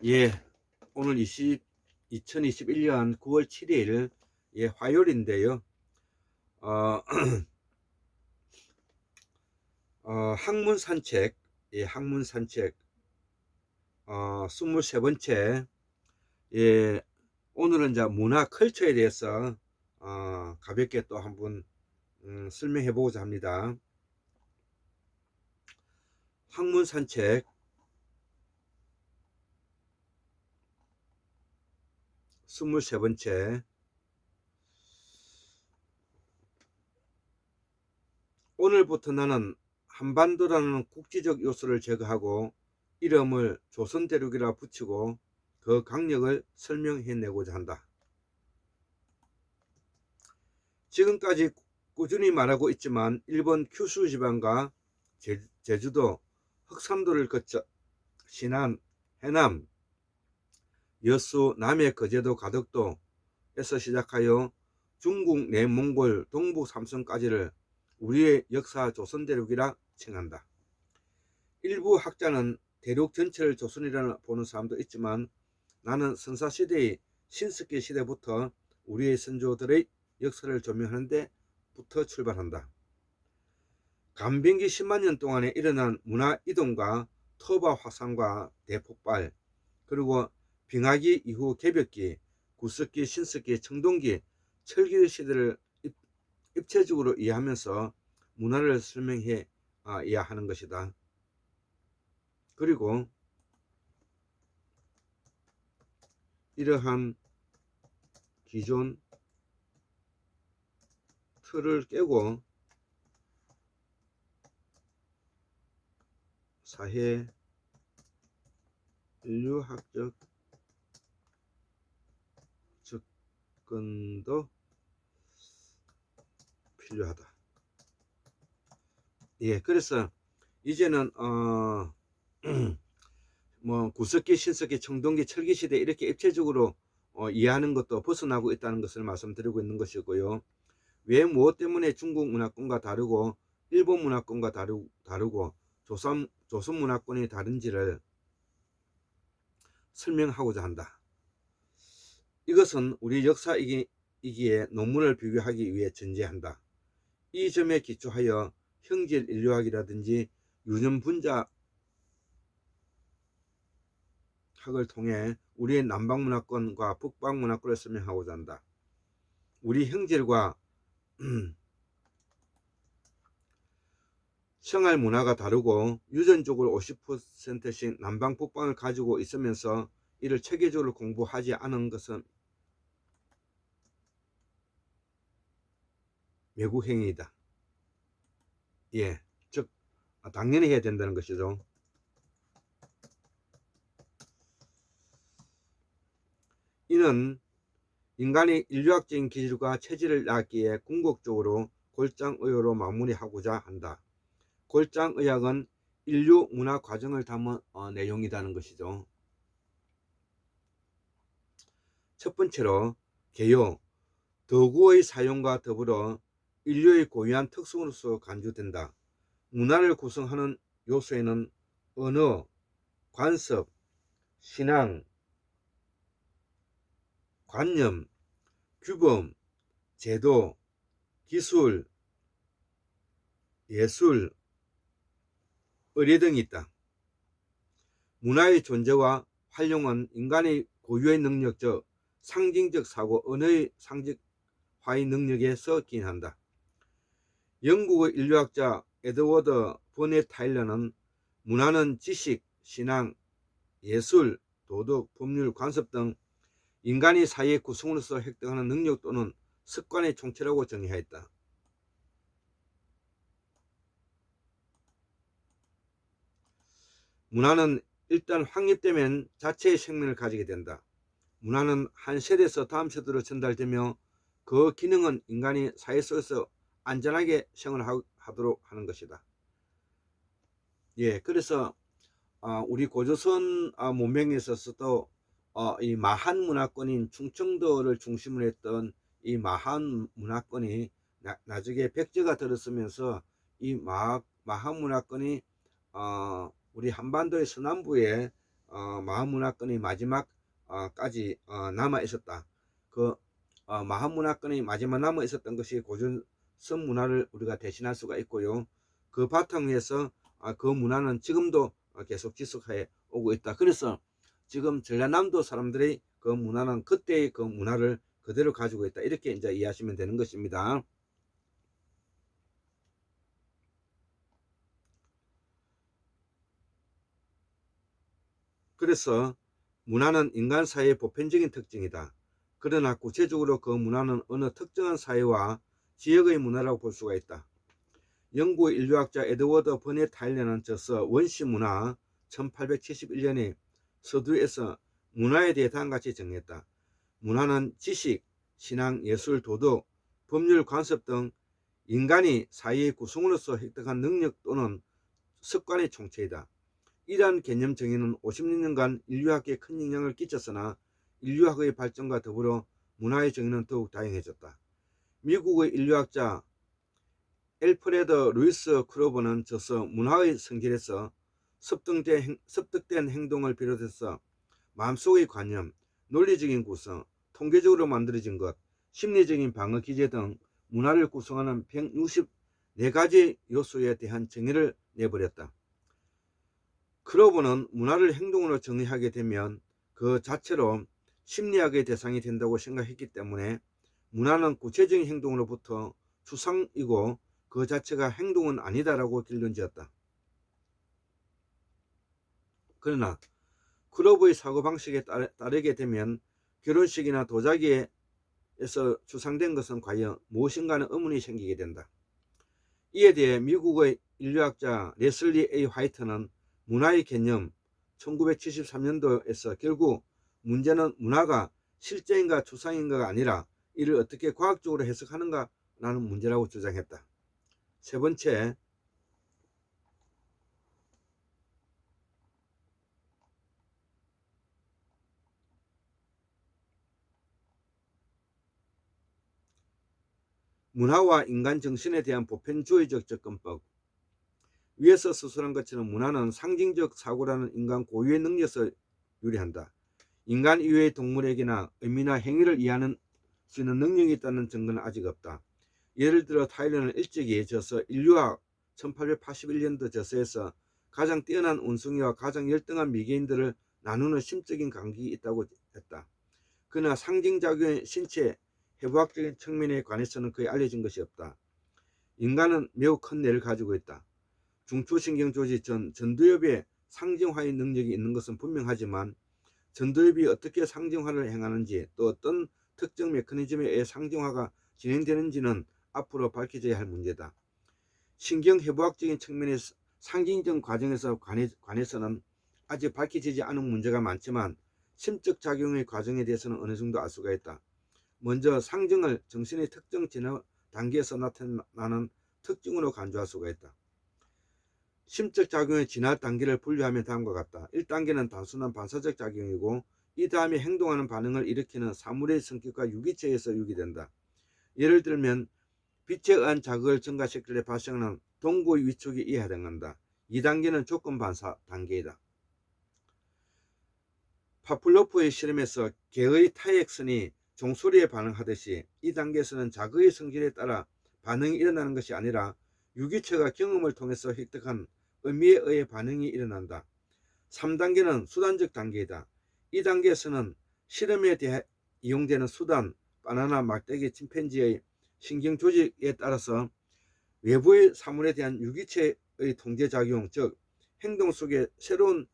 예, 오늘 2021년 9월 7일 화요일인데요. 어, 학문 산책, 학문 산책 23번째. 오늘은 이제 문화 컬처에 대해서 가볍게 또 한번 설명해 보고자 합니다. 학문 산책 23번째. 오늘부터 나는 한반도라는 국지적 요소를 제거하고 이름을 조선대륙이라 붙이고 그 강력을 설명해내고자 한다. 지금까지 꾸준히 말하고 있지만 일본 큐슈 지방과 제주도, 흑산도를 거쳐 신안, 해남, 여수, 남해 거제도, 가덕도에서 시작하여 중국 내몽골, 동북 삼성까지를 우리의 역사 조선대륙이라 칭한다. 일부 학자는 대륙 전체를 조선이라 보는 사람도 있지만 나는 선사시대의 신석기 시대부터 우리의 선조들의 역사를 조명하는 데부터 출발한다. 간병기 10만 년 동안에 일어난 문화 이동과 터바 화산과 대폭발, 그리고 빙하기 이후 개벽기, 구석기, 신석기, 청동기, 철기 시대를 입체적으로 이해하면서 문화를 설명해 야 하는 것이다. 그리고 이러한 기존 틀을 깨고 사회 인류학적 접근도 필요하다. 그래서 이제는 뭐 구석기, 신석기, 청동기, 철기 시대 이렇게 입체적으로 이해하는 것도 벗어나고 있다는 것을 말씀드리고 있는 것이고요. 왜 무엇 때문에 중국 문화권과 다르고 일본 문화권과 다르고 조선 문화권이 다른지를 설명하고자 한다. 이것은 우리 역사이기에 논문을 비교하기 위해 전제한다. 이 점에 기초하여 형질 인류학이라든지 유전 분자 학을 통해 우리의 남방 문화권과 북방 문화권을 설명하고자 한다. 우리 형질과 생활 문화가 다르고 유전적으로 50%씩 남방 북방을 가지고 있으면서 이를 체계적으로 공부하지 않은 것은 매국행위이다. 즉 당연히 해야 된다는 것이죠. 이는 인간의 인류학적인 기질과 체질을 낳기에 궁극적으로 골장의학으로 마무리하고자 한다. 골장의학은 인류 문화 과정을 담은 내용이라는 것이죠. 첫 번째로 개요, 도구의 사용과 더불어 인류의 고유한 특성으로서 간주된다. 문화를 구성하는 요소에는 언어, 관습, 신앙, 관념, 규범, 제도, 기술, 예술, 의례 등이 있다. 문화의 존재와 활용은 인간의 고유의 능력, 즉 상징적 사고, 언어의 상징화의 능력에서 기인한다. 영국의 인류학자 에드워드 버넷 타일러는 문화는 지식, 신앙, 예술, 도덕, 법률, 관습 등 인간이 사회의 구성으로서 획득하는 능력 또는 습관의 총체라고 정의하였다. 문화는 일단 확립되면 자체의 생명을 가지게 된다. 문화는 한 세대에서 다음 세대로 전달되며 그 기능은 인간이 사회 속에서 안전하게 생활하도록 하는 것이다. 그래서 우리 고조선 문명에 있어서도 이 마한 문화권인 충청도를 중심으로 했던 이 마한 문화권이 나중에 백제가 들어서면서 이 마한 문화권이 우리 한반도의 서남부에 마하문화권의 마지막 까지 남아 있었다. 그 마하문화권의 마지막 남아 있었던 것이 고전선 문화를 우리가 대신할 수가 있고요. 그 바탕 위에서 그 문화는 지금도 계속 지속해 오고 있다. 그래서 지금 전라남도 사람들의 그 문화는 그때의 그 문화를 그대로 가지고 있다. 이렇게 이제 이해하시면 되는 것입니다. 그래서 문화는 인간 사회의 보편적인 특징이다. 그러나 구체적으로 그 문화는 어느 특정한 사회와 지역의 문화라고 볼 수가 있다. 영국 인류학자 에드워드 버넷 타일러는 저서 원시문화 1871년에 서두에서 문화에 대해 다음같이 정했다. 문화는 지식, 신앙, 예술, 도덕, 법률, 관습 등 인간이 사회의 구성으로서 획득한 능력 또는 습관의 총체이다. 이러한 개념 정의는 50년간 인류학에 큰 영향을 끼쳤으나 인류학의 발전과 더불어 문화의 정의는 더욱 다양해졌다. 미국의 인류학자 엘프레드 루이스 크로버는 저서 문화의 성질에서 습득된 행동을 비롯해서 마음속의 관념, 논리적인 구성, 통계적으로 만들어진 것, 심리적인 방어 기제 등 문화를 구성하는 164가지 요소에 대한 정의를 내버렸다. 크로버는 문화를 행동으로 정의하게 되면 그 자체로 심리학의 대상이 된다고 생각했기 때문에 문화는 구체적인 행동으로부터 추상이고 그 자체가 행동은 아니다라고 결론지었다. 그러나 크로버의 사고방식에 따르게 되면 결혼식이나 도자기에서 추상된 것은 과연 무엇인가 하는 의문이 생기게 된다. 이에 대해 미국의 인류학자 레슬리 A. 화이트는 문화의 개념 1973년도에서 결국 문제는 문화가 실제인가 추상인가가 아니라 이를 어떻게 과학적으로 해석하는가라는 문제라고 주장했다. 세 번째, 문화와 인간 정신에 대한 보편주의적 접근법. 위에서 서술한 것처럼 문화는 상징적 사고라는 인간 고유의 능력에서 유래한다. 인간 이외의 동물에게나 의미나 행위를 이해하는 수 있는 능력이 있다는 증거는 아직 없다. 예를 들어 타일러는 일찍이 저서 인류학 1881년도 저서에서 가장 뛰어난 원숭이와 가장 열등한 미개인들을 나누는 심적인 간격이 있다고 했다. 그러나 상징작용의 신체 해부학적인 측면에 관해서는 거의 알려진 것이 없다. 인간은 매우 큰 뇌를 가지고 있다. 중추신경조직 전두엽의 상징화의 능력이 있는 것은 분명하지만 전두엽이 어떻게 상징화를 행하는지 또 어떤 특정 메커니즘에 의해 상징화가 진행되는지는 앞으로 밝혀져야 할 문제다. 신경해부학적인 측면에서 상징적 과정에서 관해서는 아직 밝혀지지 않은 문제가 많지만 심적 작용의 과정에 대해서는 어느 정도 알 수가 있다. 먼저 상징을 정신의 특정 진화 단계에서 나타나는 특징으로 간주할 수가 있다. 심적 작용의 진화 단계를 분류하면 다음과 같다. 1단계는 단순한 반사적 작용이고 이 다음에 행동하는 반응을 일으키는 사물의 성격과 유기체에서 유기된다. 예를 들면 빛에 의한 자극을 증가시킬 때 발생하는 동고의 위축이 이에 해당한다. 2단계는 조건 반사 단계이다. 파플로프의 실험에서 개의 타액선이 종소리에 반응하듯이 이 단계에서는 자극의 성질에 따라 반응이 일어나는 것이 아니라 유기체가 경험을 통해서 획득한 의미에 의해 반응이 일어난다. 3단계는 수단적 단계이다. 이 단계에서는 실험에 대해 이용되는 수단, 바나나, 막대기, 침팬지의 신경 조직에 따라서 외부의 사물에 대한 유기체의 통제작용, 즉 행동 속에 새로운